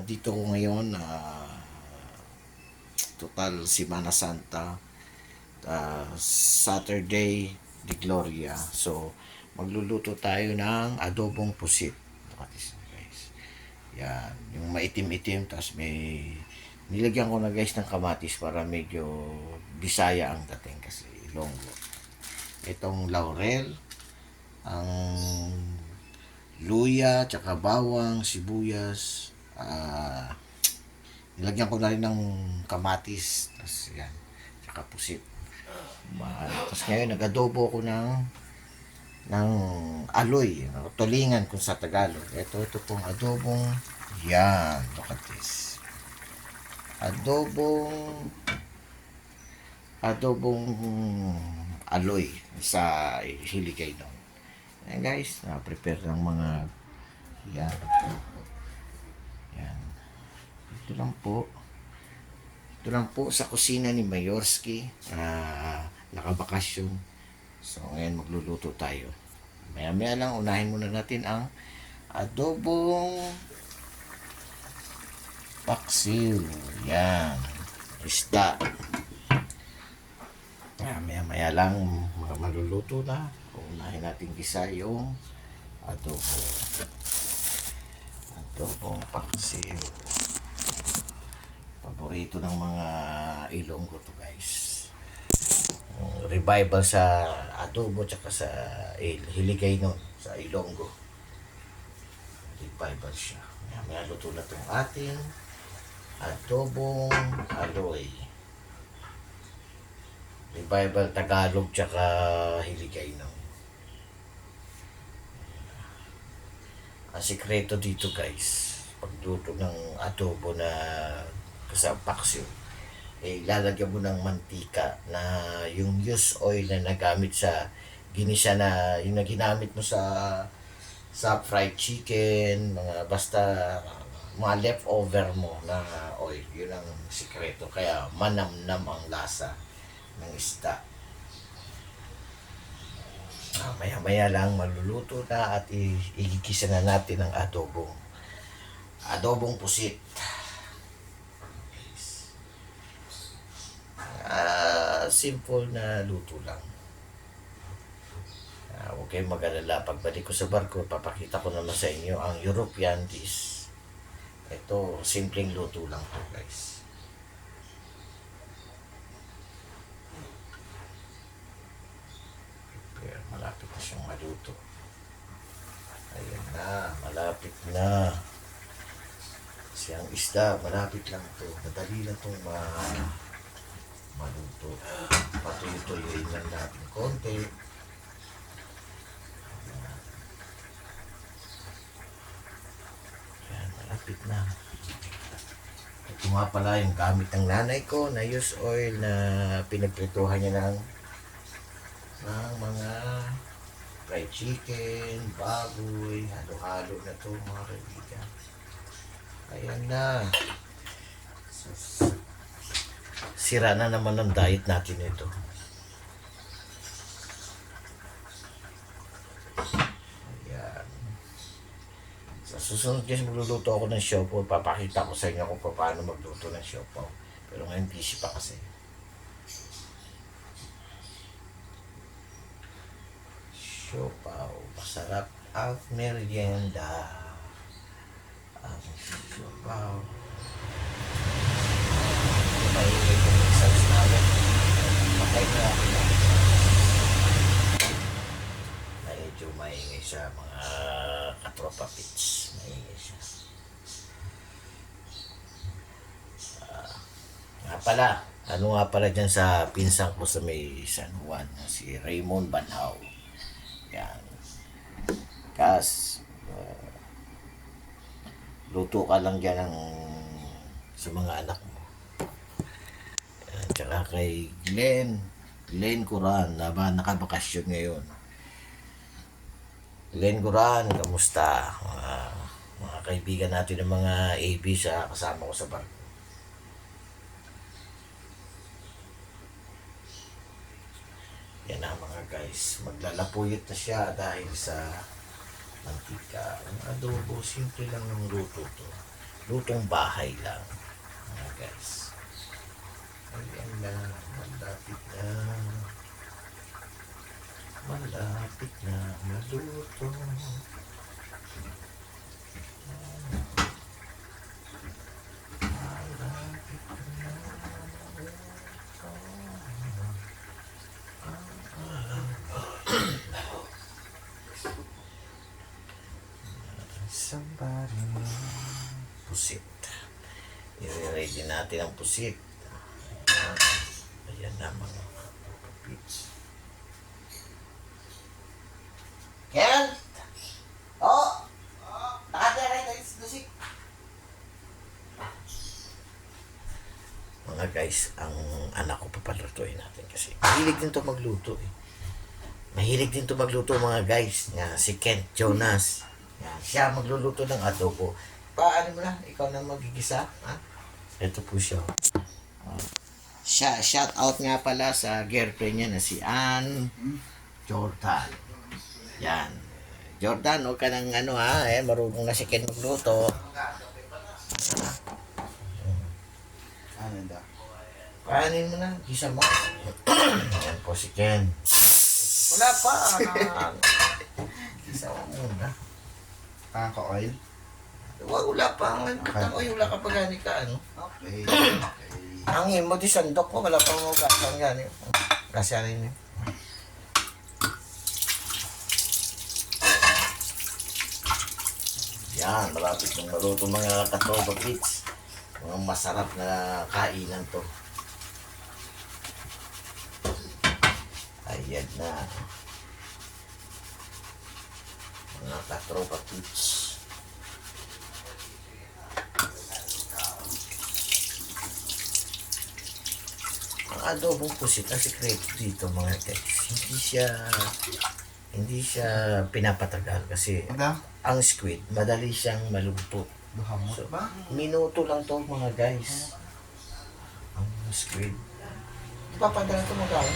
Dito ko ngayon, total Semana Santa, Saturday de Gloria. So, magluluto tayo ng adobong pusit. Look at this, guys. Yan, yung maitim-itim, tapos may nilagyan ko na guys ng kamatis para medyo Bisaya ang dating kasi Ilonggo. Itong laurel, ang luya, tsaka bawang, sibuyas, nilagyan ko na rin ng kamatis, tapos yan, tsaka pusit. Tapos ngayon nag-adobo ko ng aloy, tulingan kung sa Tagalog. Ito pong adobong, yan, look at this. Adobong aloy sa hiligay nun. Ayan guys, na-prepare ng mga, yan. Yan. Ito lang po. Ito lang po sa kusina ni Mayorski. Nakabakasyon. So, ngayon magluluto tayo. Maya-maya lang, unahin muna natin ang adobong paksiw. Yan. Isda. Maya-maya lang, maluluto na. Unahin natin gisa yung adobo. Adobong paksiw. Paborito ng mga Ilonggo to guys. Revival sa adobo tsaka sa hiligay nun sa Ilonggo. Revival siya. May luto na itong ating adobong aloy. Revival Tagalog tsaka hiligay nun. Ang sikreto dito guys, pagluto ng adobo na kasama paksiw, lalagyan mo ng mantika na yung used oil na nagamit sa ginisa na yung ginamit mo sa fried chicken, mga basta mga leftover mo na oil. Yun ang sikreto, kaya manamnam ang lasa ng isda. Maya-maya lang maluluto na at igigisa na natin ang adobong pusit. Simple na luto lang. Huwag kayong mag-alala. Pagbalik ko sa barko, papakita ko naman sa inyo ang European dish. Ito, simpleng luto lang to guys. Pero malapit na siyang maluto. Ayan na, malapit na. Kasi ang isda, malapit lang to. Madali lang itong maluto. Patuloy-tuloy lang natin konti. Ayan, malapit na. Ito nga pala yung gamit ng nanay ko na used oil na pinagprituhan niya ng mga fried chicken, baboy, halo-halo na to mga kaibigan. Ayan na. Sira na naman ang diet natin ito. Ayan. Sa susunod guys, magluluto ako ng siopaw. Papakita ko sa inyo kung paano magluto ng siopaw. Pero ngayon busy pa kasi. Siopaw. Masarap ang merienda. Ang siopaw. Maingay ko ng isang namin. Patay na ako ng medyo maingay siya, mga katropa pits. Maingay siya. Nga pala, ano nga pala dyan sa pinsang ko sa may San Juan, si Raymond Banhaw. Yan. Luto ka lang dyan sa mga anak mo. Tsaka kay Glenn Coran na ba nakabakasyon ngayon. Glenn Coran, kamusta? Mga kaibigan natin ng mga AB sa kasama ko sa barko. Yan na mga guys, maglalapuyot na siya dahil sa mantika. Ang adobo, simple lang ng luto to. Lutong bahay lang. Mga guys. Ayan na. Malapit na. Malapit na maluto. Malapit na somebody pusit. I-ready natin ang pusit. Ayan na mga kapits. Ken! Oh! Nakatira tayo sa pusit. Mga guys, ang anak ko papalutuin natin kasi mahilig din to magluto eh. Mahilig din to magluto mga guys. Nga, si Kent Jonas. Yan, siya magluluto ng adobo. Paano mo na? Ikaw na magigisa? Ha? Ito po siya. Shout out nga pala sa girlfriend niya na si Ann Jordan. Yan. Jordan, huwag ka ng ano ha. Marunong na si Ken magluto. Ano da? Kanin mo na. Gisa mo. Yan po si Ken. Wala pa. Gisa mo muna. Kaka-oil? Wala pa. Wala ka pa gani ka ano. Okay. Okay. Ang imo di sandok mo. Wala pang mga kasang gani. Kasya rin yun. Yan. Malapit ng maluto mga katropa kids. Mga masarap na kainan to. Ayan na. Mga katropa kids. Ang adobong pusit ang sikreto dito mga guys. Hindi siya pinapatagal kasi Ada? ang squid madali siyang maluto. Bahamot ba? Minuto lang to mga guys. Ang squid. Ipapadala ito magkano?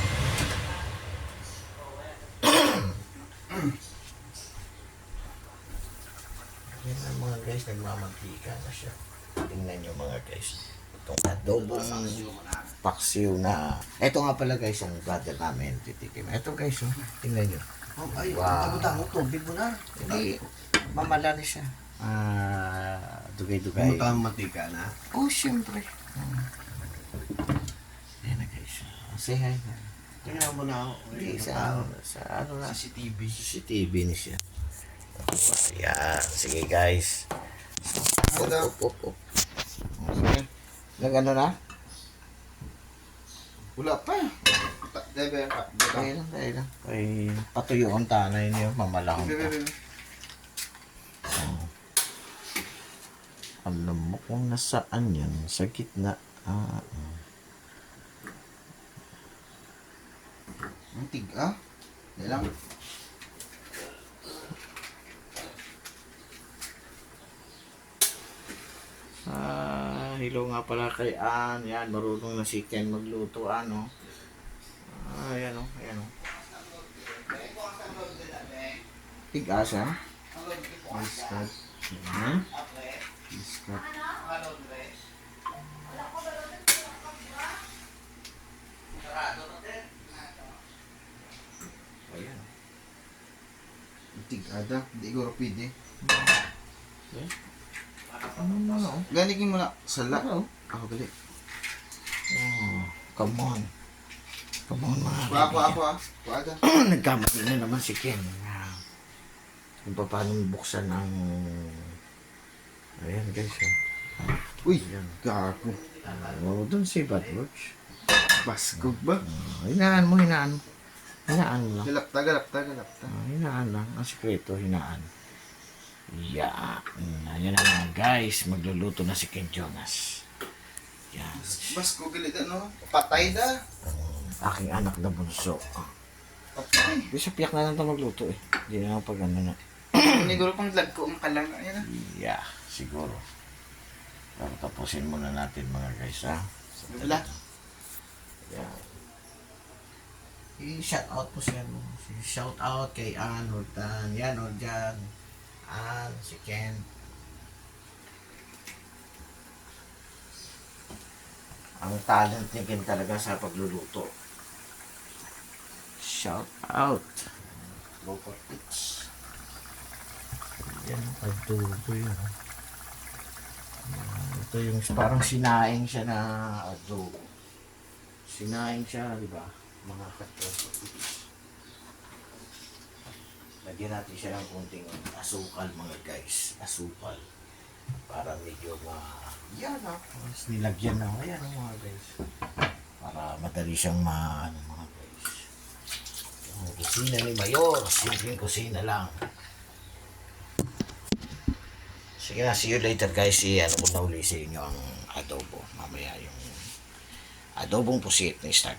Yan ang mga guys, nagmamantika na siya. Tingnan nyo mga guys. Itong adobong paksiw na. Ito nga pala guys, ang brother namin titikim. Ito guys, oh, tingnan nyo. Oh, ay, Wow. mo tubig mo na. Hindi, mamalari siya. Dugay-dugay. Pumunta ang matika na. Oh, syempre. Ayan na guys. Say hi. Tingnan mo na ako. Hindi, sa ano na. CCTV. CCTV ni siya. Ayan. Sige guys. Up. Sige. Nag-ano na? Wala pa. Debe. Kaya lang. Ay, patuyo ang tanay niyo. Mamalahong ka. Alam mo kung nasaan yan. Sa gitna. Ang tiga. Hindi lang. Hello nga pala kay Ann. Yan, marunong na si Ken magluto. Ano? Ayan o. Tigas ha? Iskat. Hmm? Iskat. Ayan. Ang tigada. Hindi ko pwede. Ano na o? Ganikin mo na. Sala. Ano? Ako gali. Oh, come on. Come on mga Ako. kaibigan. Kuada. Nagkamali na naman si Ken. Kung paano buksan ang... Ayan guys. Uy. Ayan. Gago. Doon si Batwatch. Baskog ba? Hinaan mo. Hinaan mo lang. Galapta. Hinaan lang. Ang sikreto, hinaan. Yan. Ayan na mga guys. Magluluto na si Ken Jonas. Yan. Baskog galit ano? Patay da. Aking anak na bunso. Patay. Di siya piyak na lang ito magluto eh. Hindi na pag ano na. Siguro pang lag ko ang kalang. Ayan na. Yeah, siguro. Pero tapusin muna natin mga guys ha. Wala. Yeah. I-shout out po siya mo. Shout out kay Ann Hortan. Yan o dyan. Ann, si Ken. Ang talent niya din talaga sa pagluluto. Shout out. Local Pits. Yan, adobo yun. Ito yung parang sinaing siya na adobo. Sinaing siya, di ba? Mga ka-Local Pits. Lagyan natin siya ng kunting asukal mga guys. Asukal. Para medyo yan ah. Mas nilagyan na. Ayan mga guys. Para madali siyang mga guys. Ang kusina ni Mayor. Simpleng kusina lang. Sige na, see you later guys. Ano ko na uli sa inyo ang adobo. Mamaya yung adobong pusit na start